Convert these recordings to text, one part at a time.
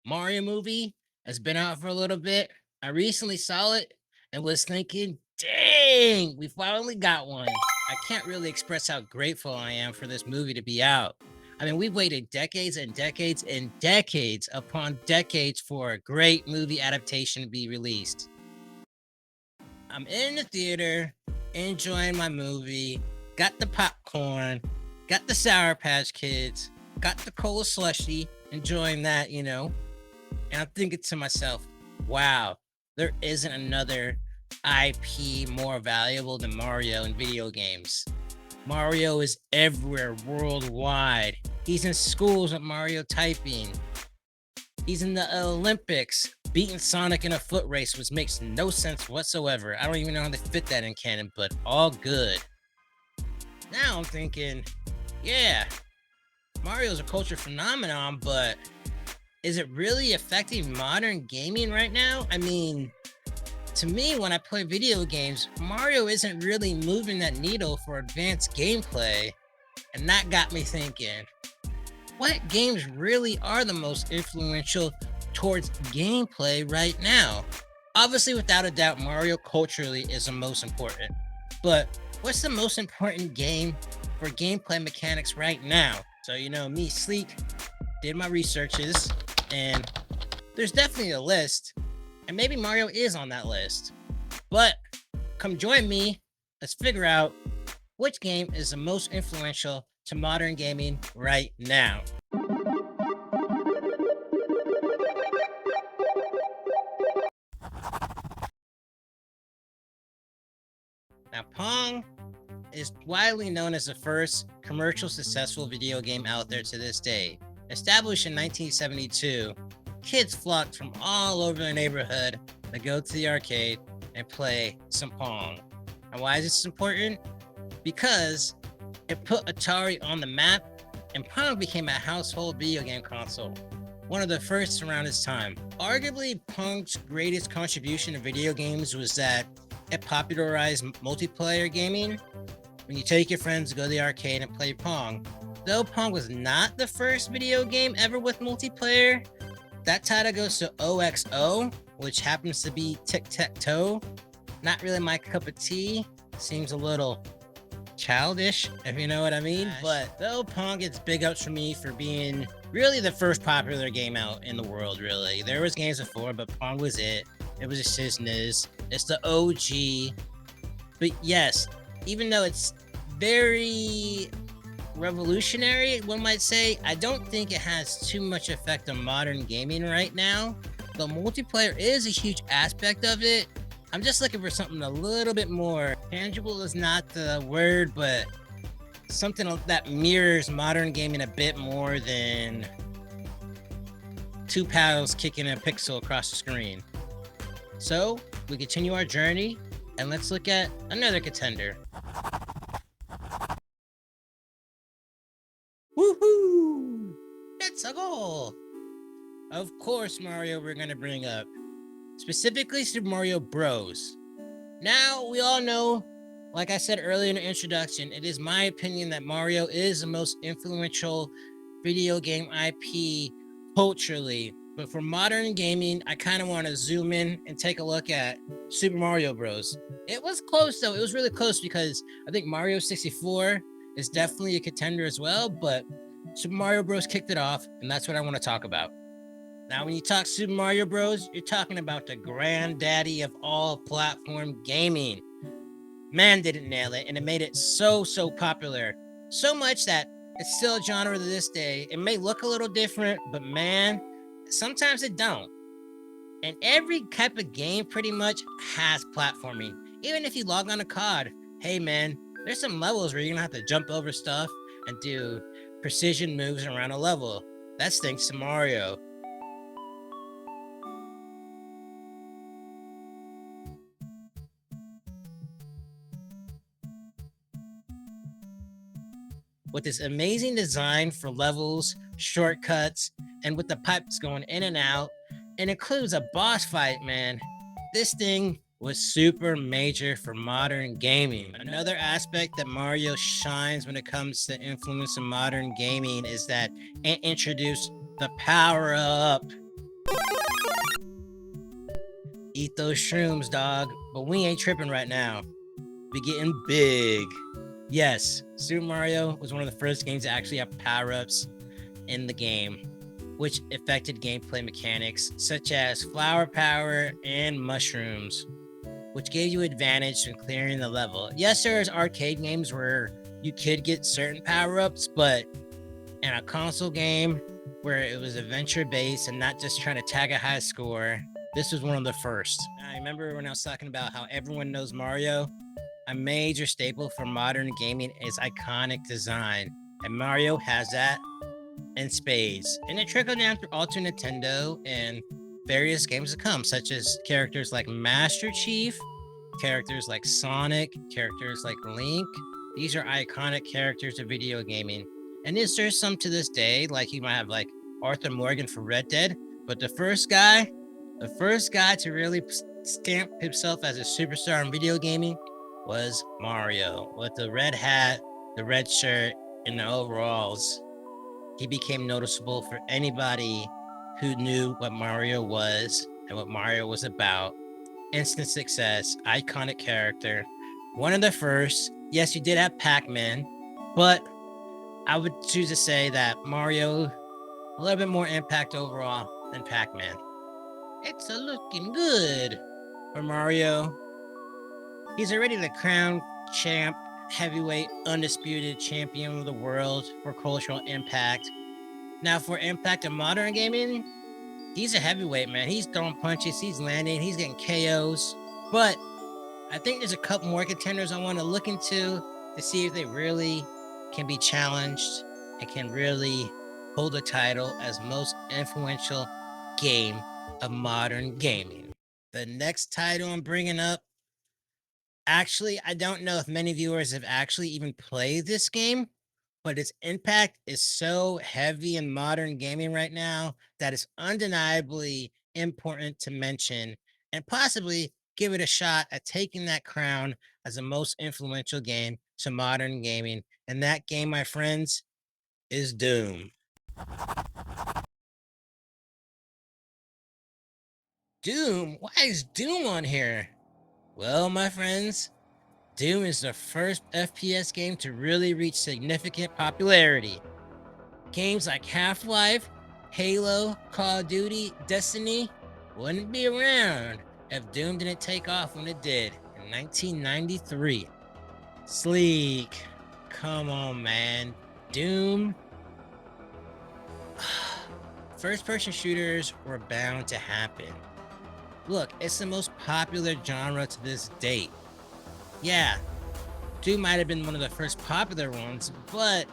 Mario movie has been out for a little bit. I recently saw it and was thinking, dang, we finally got one. I can't really express how grateful I am for this movie to be out. I mean, we've waited decades and decades and decades upon decades for a great movie adaptation to be released. I'm in the theater, enjoying my movie, got the popcorn, got the Sour Patch Kids, got the cola slushy, enjoying that. And I'm thinking to myself, wow, there isn't another IP more valuable than Mario in video games. Mario is everywhere worldwide. He's in schools with Mario typing. He's in the Olympics beating Sonic in a foot race, which makes no sense whatsoever. I don't even know how they fit that in canon, but all good. Now I'm thinking, yeah, Mario's a culture phenomenon, but is it really affecting modern gaming right now? I mean, to me, when I play video games, Mario isn't really moving that needle for advanced gameplay. And that got me thinking, what games really are the most influential towards gameplay right now? Obviously, without a doubt, Mario culturally is the most important. But what's the most important game for gameplay mechanics right now? So, me, Sleek, did my researches, and there's definitely a list, and maybe Mario is on that list. But come join me. Let's figure out which game is the most influential to modern gaming right now. Now, Pong is widely known as the first commercial successful video game out there to this day. Established in 1972, kids flocked from all over the neighborhood to go to the arcade and play some Pong. And why is this important? Because it put Atari on the map and Pong became a household video game console, one of the first around its time. Arguably, Pong's greatest contribution to video games was that it popularized multiplayer gaming. When you take your friends to go to the arcade and play Pong. Though Pong was not the first video game ever with multiplayer, that title goes to OXO, which happens to be tic-tac-toe. Not really my cup of tea. Seems a little childish, if you know what I mean. But though Pong gets big ups for me for being really the first popular game out in the world, really. There was games before, but Pong was it. It was a SNES. It's the OG. But yes, even though it's very revolutionary, one might say, I don't think it has too much effect on modern gaming right now. The multiplayer is a huge aspect of it. I'm just looking for something a little bit more tangible is not the word, but something that mirrors modern gaming a bit more than two paddles kicking a pixel across the screen. So we continue our journey and let's look at another contender. Woohoo! That's a goal! Of course, Mario, we're gonna bring up. Specifically, Super Mario Bros. Now, we all know, like I said earlier in the introduction, it is my opinion that Mario is the most influential video game IP culturally. But for modern gaming, I kind of want to zoom in and take a look at Super Mario Bros. It was close though. It was really close because I think Mario 64 is definitely a contender as well, but Super Mario Bros. Kicked it off, and that's what I want to talk about. Now, when you talk Super Mario Bros., you're talking about the granddaddy of all platform gaming. Man, did it nail it, and it made it so popular. So much that it's still a genre to this day. It may look a little different, but man, sometimes it don't. And every type of game pretty much has platforming. Even if you log on a COD, hey man, there's some levels where you're gonna have to jump over stuff and do precision moves around a level. That's thanks to Mario. With this amazing design for levels, shortcuts, and with the pipes going in and out, it includes a boss fight, man. This thing was super major for modern gaming. Another aspect that Mario shines when it comes to influence in modern gaming is that it introduced the power up. Eat those shrooms, dog. But we ain't tripping right now. We getting big. Yes, Super Mario was one of the first games to actually have power-ups in the game, which affected gameplay mechanics such as flower power and mushrooms, which gave you advantage when clearing the level. Yes, there's arcade games where you could get certain power-ups, but in a console game where it was adventure-based and not just trying to tag a high score, this was one of the first. I remember when I was talking about how everyone knows Mario. A major staple for modern gaming is iconic design, and Mario has that in spades. And it trickled down through all to Nintendo and various games to come, such as characters like Master Chief, characters like Sonic, characters like Link. These are iconic characters of video gaming. And is there some to this day, like you might have like Arthur Morgan for Red Dead, but the first guy to really stamp himself as a superstar in video gaming was Mario. With the red hat, the red shirt, and the overalls, he became noticeable for anybody who knew what Mario was and what Mario was about. Instant success, iconic character, one of the first. Yes, you did have Pac-Man, but I would choose to say that Mario, a little bit more impact overall than Pac-Man. It's a looking good for Mario. He's already the crown champ, heavyweight, undisputed champion of the world for cultural impact. Now, for impact in modern gaming, he's a heavyweight, man. He's throwing punches, he's landing, he's getting KOs. But I think there's a couple more contenders I want to look into to see if they really can be challenged and can really hold the title as most influential game of modern gaming. The next title I'm bringing up, actually, I don't know if many viewers have actually even played this game, but its impact is so heavy in modern gaming right now that it's undeniably important to mention and possibly give it a shot at taking that crown as the most influential game to modern gaming. And that game, my friends, is Doom. Doom? Why is Doom on here? Well, my friends, Doom is the first FPS game to really reach significant popularity. Games like Half-Life, Halo, Call of Duty, Destiny wouldn't be around if Doom didn't take off when it did in 1993. Sleek, come on, man. Doom. First-person shooters were bound to happen. Look, it's the most popular genre to this date. Yeah, Doom might have been one of the first popular ones, but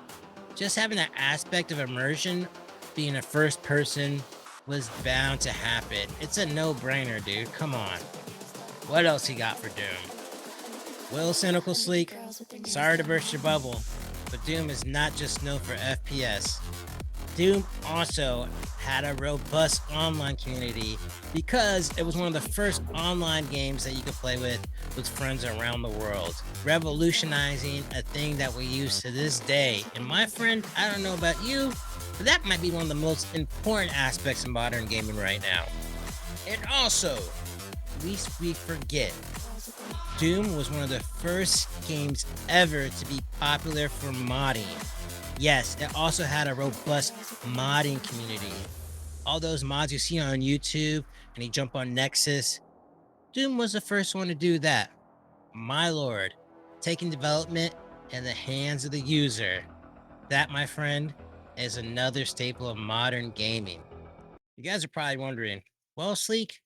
just having that aspect of immersion, being a first person, was bound to happen. It's a no-brainer, dude. Come on. What else he got for Doom? Well, Cynical Sleek, sorry to burst your bubble, but Doom is not just known for FPS. Doom also had a robust online community because it was one of the first online games that you could play with friends around the world, revolutionizing a thing that we use to this day. And my friend, I don't know about you, but that might be one of the most important aspects of modern gaming right now. And also, least we forget, Doom was one of the first games ever to be popular for modding. Yes, it also had a robust modding community. All those mods you see on YouTube and you jump on Nexus, Doom was the first one to do that. My lord, taking development in the hands of the user. That, my friend, is another staple of modern gaming. You guys are probably wondering, well, Sleek,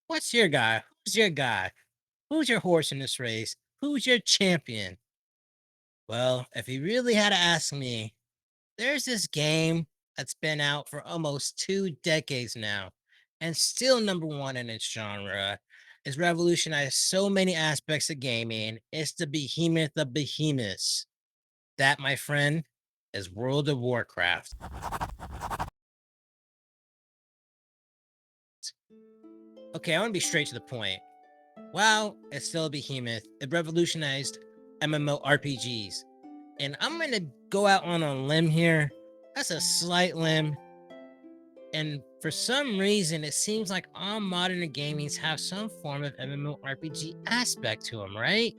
what's your guy? Who's your guy? Who's your horse in this race? Who's your champion? Well, if you really had to ask me, there's this game that's been out for almost 2 decades now and still number one in its genre. It's revolutionized so many aspects of gaming. It's the behemoth of behemoths. That, my friend, is World of Warcraft. Okay, I want to be straight to the point. WoW is still a behemoth. It revolutionized MMORPGs. And I'm going to go out on a limb here. That's a slight limb. And for some reason, it seems like all modern gamings have some form of MMORPG aspect to them, right?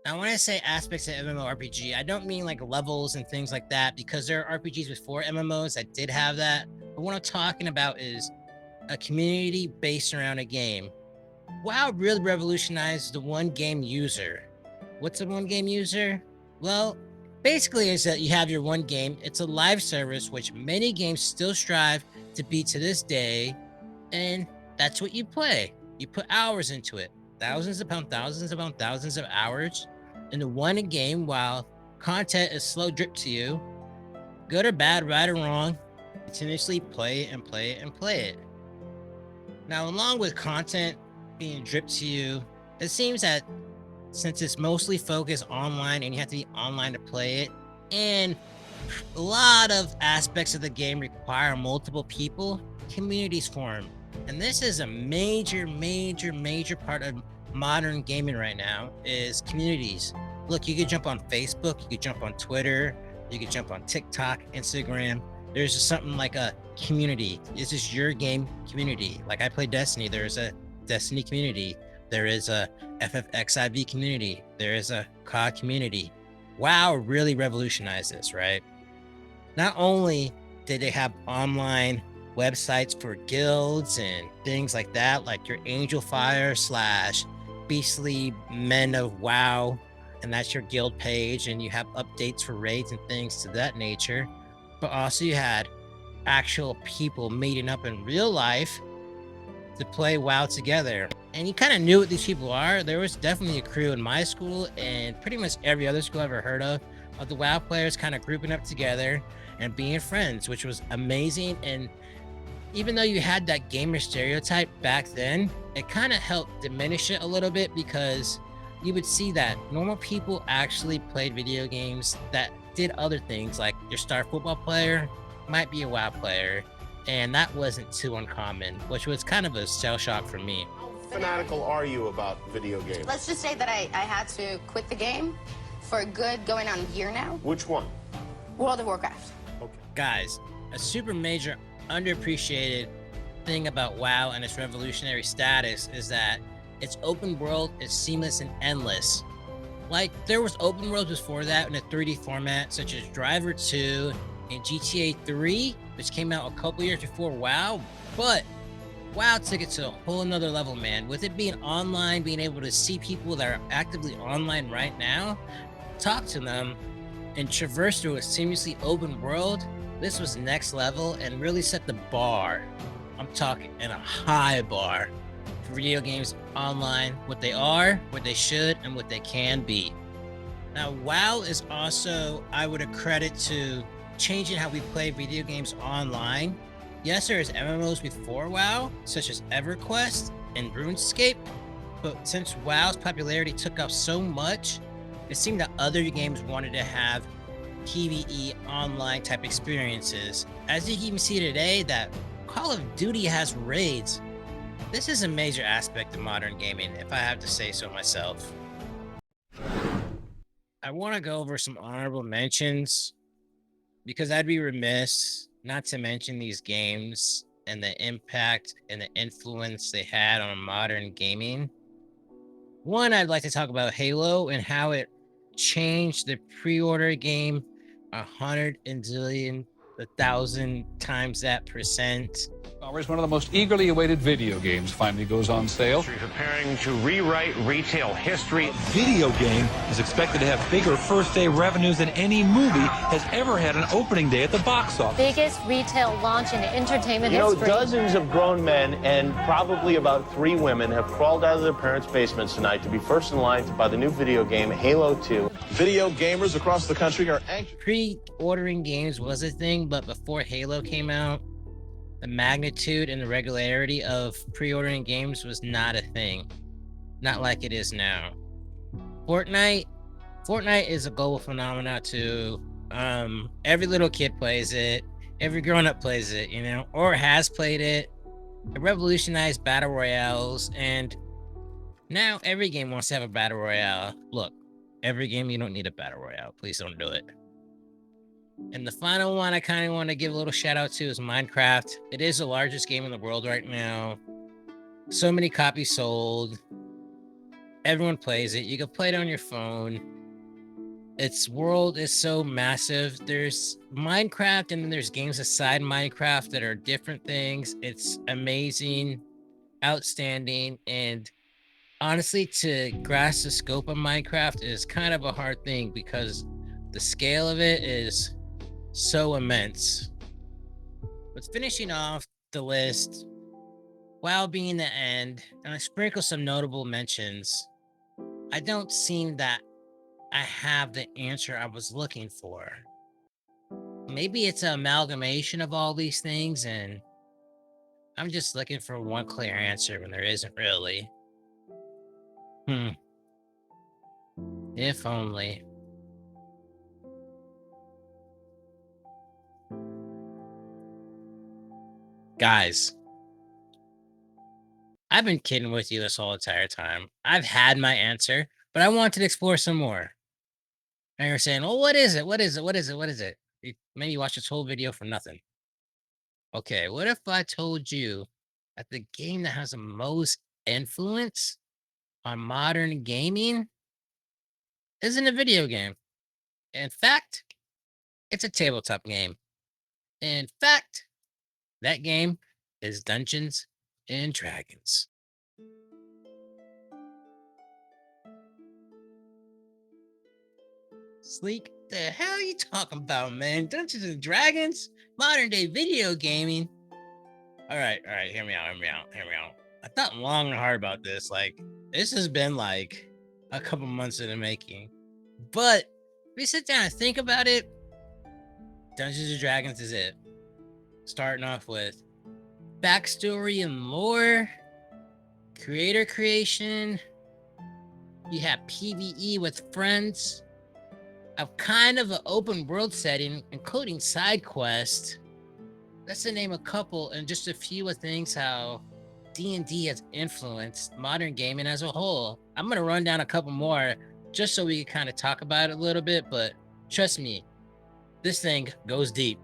Now, when I say aspects of MMORPG, I don't mean like levels and things like that, because there are RPGs before MMOs that did have that. But what I'm talking about is a community based around a game. WoW really revolutionized the one game user. What's a one game user? Well, basically, is that you have your one game. It's a live service, which many games still strive to beat to this day, and that's what you play. You put hours into it, thousands of hours into one game, while content is slow drip to you, good or bad, right or wrong. Continuously play it and play it and play it. Now, along with content being dripped to you, it seems that since it's mostly focused online and you have to be online to play it, and a lot of aspects of the game require multiple people, communities form. And this is a major part of modern gaming right now is communities. Look, you could jump on Facebook, you could jump on Twitter, you could jump on TikTok, Instagram. There's just something like a community. This is your game community. Like I play Destiny, there's a Destiny community. There is a FFXIV community. There is a COD community. WoW really revolutionized this, right? Not only did they have online websites for guilds and things like that, like your Angel Fire / Beastly Men of WoW, and that's your guild page, and you have updates for raids and things to that nature. But also you had actual people meeting up in real life to play WoW together. And you kind of knew what these people are. There was definitely a crew in my school and pretty much every other school I've ever heard of the WoW players kind of grouping up together and being friends, which was amazing. And even though you had that gamer stereotype back then, it kind of helped diminish it a little bit, because you would see that normal people actually played video games that did other things, like your star football player might be a WoW player. And that wasn't too uncommon, which was kind of a shell shock for me. How fanatical are you about video games? Let's just say that I had to quit the game for a good going on a year now. Which one? World of Warcraft. Okay. Guys, a super major underappreciated thing about WoW and its revolutionary status is that its open world is seamless and endless. Like, there was open worlds before that in a 3D format, such as Driver 2 and GTA 3, which came out a couple years before WoW, but WoW took it to a whole another level, man. With it being online, being able to see people that are actively online right now, talk to them, and traverse through a seamlessly open world, this was next level and really set the bar. I'm talking in a high bar for video games online, what they are, what they should, and what they can be. Now, WoW is also, I would accredit to changing how we play video games online. Yes, there is MMOs before WoW, such as EverQuest and RuneScape, but since WoW's popularity took off so much, it seemed that other games wanted to have PvE online type experiences. As you can even see today, that Call of Duty has raids. This is a major aspect of modern gaming, if I have to say so myself. I want to go over some honorable mentions, because I'd be remiss not to mention these games and the impact and the influence they had on modern gaming. One, I'd like to talk about Halo and how it changed the pre-order game 1,000,000 times that percent. One of the most eagerly awaited video games finally goes on sale. Preparing to rewrite retail history. Video game is expected to have bigger first-day revenues than any movie has ever had an opening day at the box office. Biggest retail launch in entertainment history. Dozens of grown men and probably about 3 women have crawled out of their parents' basements tonight to be first in line to buy the new video game Halo 2. Video gamers across the country are anxious. Pre-ordering games was a thing, but before Halo came out, the magnitude and the regularity of pre-ordering games was not a thing. Not like it is now. Fortnite is a global phenomenon too. Every little kid plays it. Every grown-up plays it, or has played it. It revolutionized battle royales, and now every game wants to have a battle royale. Look, every game, you don't need a battle royale. Please don't do it. And the final one I kind of want to give a little shout out to is Minecraft. It is the largest game in the world right now. So many copies sold. Everyone plays it. You can play it on your phone. Its world is so massive. There's Minecraft and then there's games aside Minecraft that are different things. It's amazing, outstanding, and honestly, to grasp the scope of Minecraft is kind of a hard thing because the scale of it is so immense. But finishing off the list, while being the end, and I sprinkle some notable mentions, I don't seem that I have the answer I was looking for. Maybe it's an amalgamation of all these things, and I'm just looking for one clear answer when there isn't really. If only. Guys, I've been kidding with you this whole entire time. I've had my answer, but I wanted to explore some more. And you're saying, "Oh, what is it? What is it? What is it? What is it?" Maybe you watch this whole video for nothing. Okay, what if I told you that the game that has the most influence on modern gaming isn't a video game? In fact, it's a tabletop game. In fact, that game is Dungeons and Dragons. Sleek, the hell are you talking about, man? Dungeons and Dragons? Modern day video gaming? All right, hear me out. I thought long and hard about this. Like, this has been like a couple months in the making. But if you sit down and think about it, Dungeons and Dragons is it. Starting off with backstory and lore, creator creation, you have PvE with friends, a kind of an open world setting, including side quests. That's to name a couple and just a few of things how D&D has influenced modern gaming as a whole. I'm going to run down a couple more just so we can kind of talk about it a little bit, but trust me, this thing goes deep.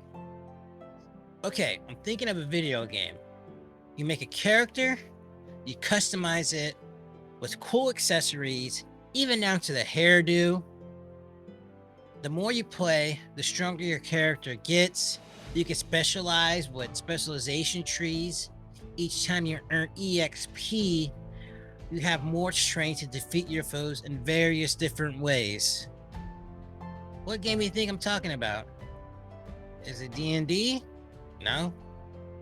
Okay, I'm thinking of a video game. You make a character, you customize it with cool accessories, even down to the hairdo. The more you play, the stronger your character gets. You can specialize with specialization trees. Each time you earn EXP, you have more strength to defeat your foes in various different ways. What game do you think I'm talking about? Is it D&D? No.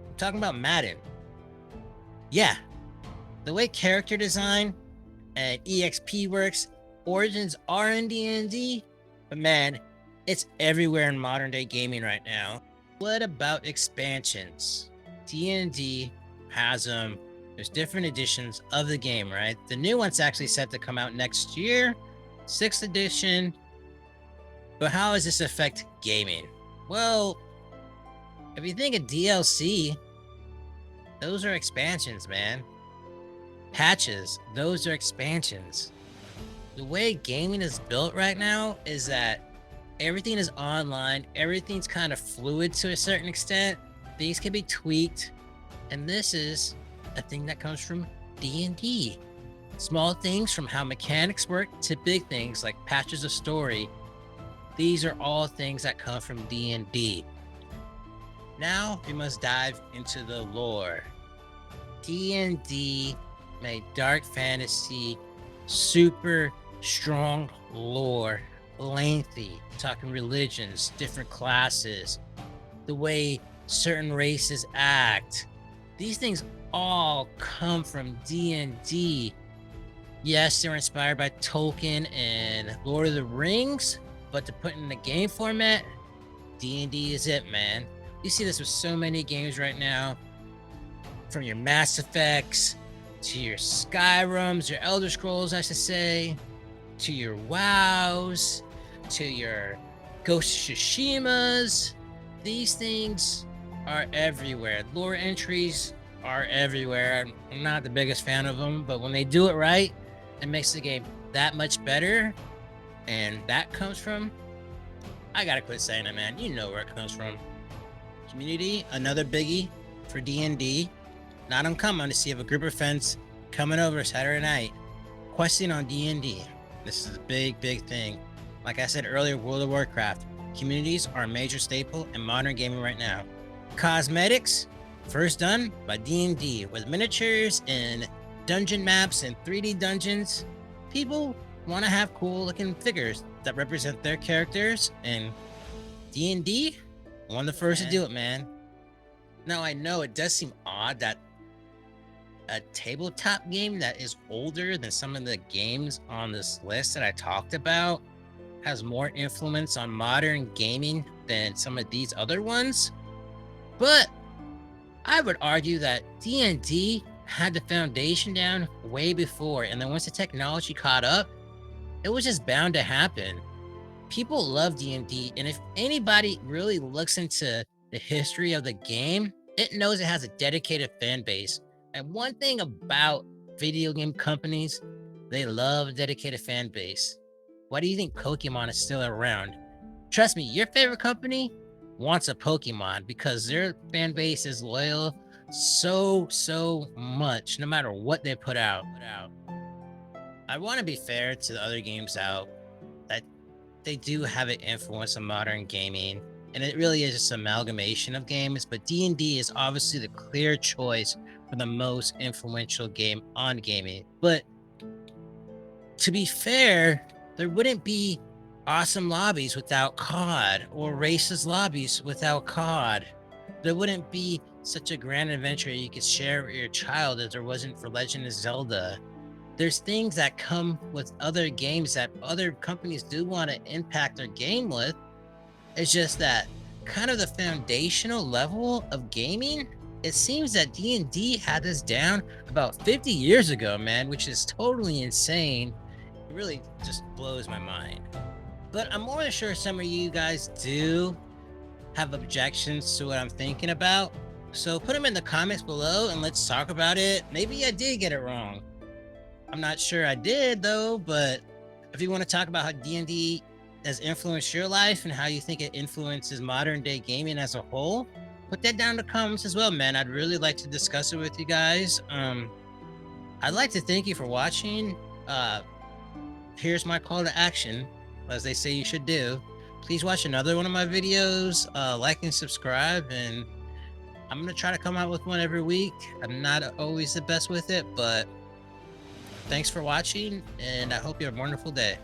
I'm talking about Madden. Yeah. The way character design and EXP works, origins are in D&D, but man, it's everywhere in modern day gaming right now. What about expansions? D&D has them. There's different editions of the game, right? The new one's actually set to come out next year, 6th edition. But how does this affect gaming? Well, if you think of DLC, those are expansions, man. Patches, those are expansions. The way gaming is built right now is that everything is online, everything's kind of fluid to a certain extent. Things can be tweaked, and this is a thing that comes from D&D. Small things from how mechanics work to big things like patches of story. These are all things that come from D&D. Now we must dive into the lore. D&D made dark fantasy super strong lore, lengthy, talking religions, different classes, the way certain races act. These things all come from D&D. Yes, they're inspired by Tolkien and Lord of the Rings, but to put in the game format, D&D is it, man. You see this with so many games right now, from your Mass Effects, to your Skyrims, your Elder Scrolls, I should say, to your WoWs, to your Ghost of Tsushimas. These things are everywhere. Lore entries are everywhere. I'm not the biggest fan of them, but when they do it right, it makes the game that much better. And that comes from I gotta quit saying it, man. You know where it comes from. Community, another biggie for D&D. Not uncommon to see a group of friends coming over Saturday night, questing on D&D. This is a big thing. Like I said earlier, World of Warcraft. Communities are a major staple in modern gaming right now. Cosmetics, first done by D&D, with miniatures and dungeon maps and 3D dungeons. People want to have cool looking figures that represent their characters, and D&D, one of the first to do it, man. Now I know it does seem odd that a tabletop game that is older than some of the games on this list that I talked about has more influence on modern gaming than some of these other ones. But I would argue that D&D had the foundation down way before, and then once the technology caught up, it was just bound to happen. People love D&D, and if anybody really looks into the history of the game, it knows it has a dedicated fan base. And one thing about video game companies, they love a dedicated fan base. Why do you think Pokemon is still around? Trust me, your favorite company wants a Pokemon because their fan base is loyal so much, no matter what they put out. I want to be fair to the other games out, that they do have an influence on modern gaming, and it really is just an amalgamation of games, but D&D is obviously the clear choice for the most influential game on gaming. But to be fair, there wouldn't be awesome lobbies without COD, or racist lobbies without COD. There wouldn't be such a grand adventure you could share with your child if there wasn't for Legend of Zelda. There's things that come with other games that other companies do want to impact their game with. It's just that kind of the foundational level of gaming, it seems that D&D had this down about 50 years ago, man, which is totally insane. It really just blows my mind. But I'm more than sure some of you guys do have objections to what I'm thinking about. So put them in the comments below and let's talk about it. Maybe I did get it wrong. I'm not sure I did though, but if you want to talk about how D&D has influenced your life and how you think it influences modern day gaming as a whole, put that down in the comments as well, man. I'd really like to discuss it with you guys. I'd like to thank you for watching. Here's my call to action, as they say you should do. Please watch another one of my videos, like and subscribe, and I'm gonna try to come out with one every week. I'm not always the best with it, but thanks for watching, and I hope you have a wonderful day.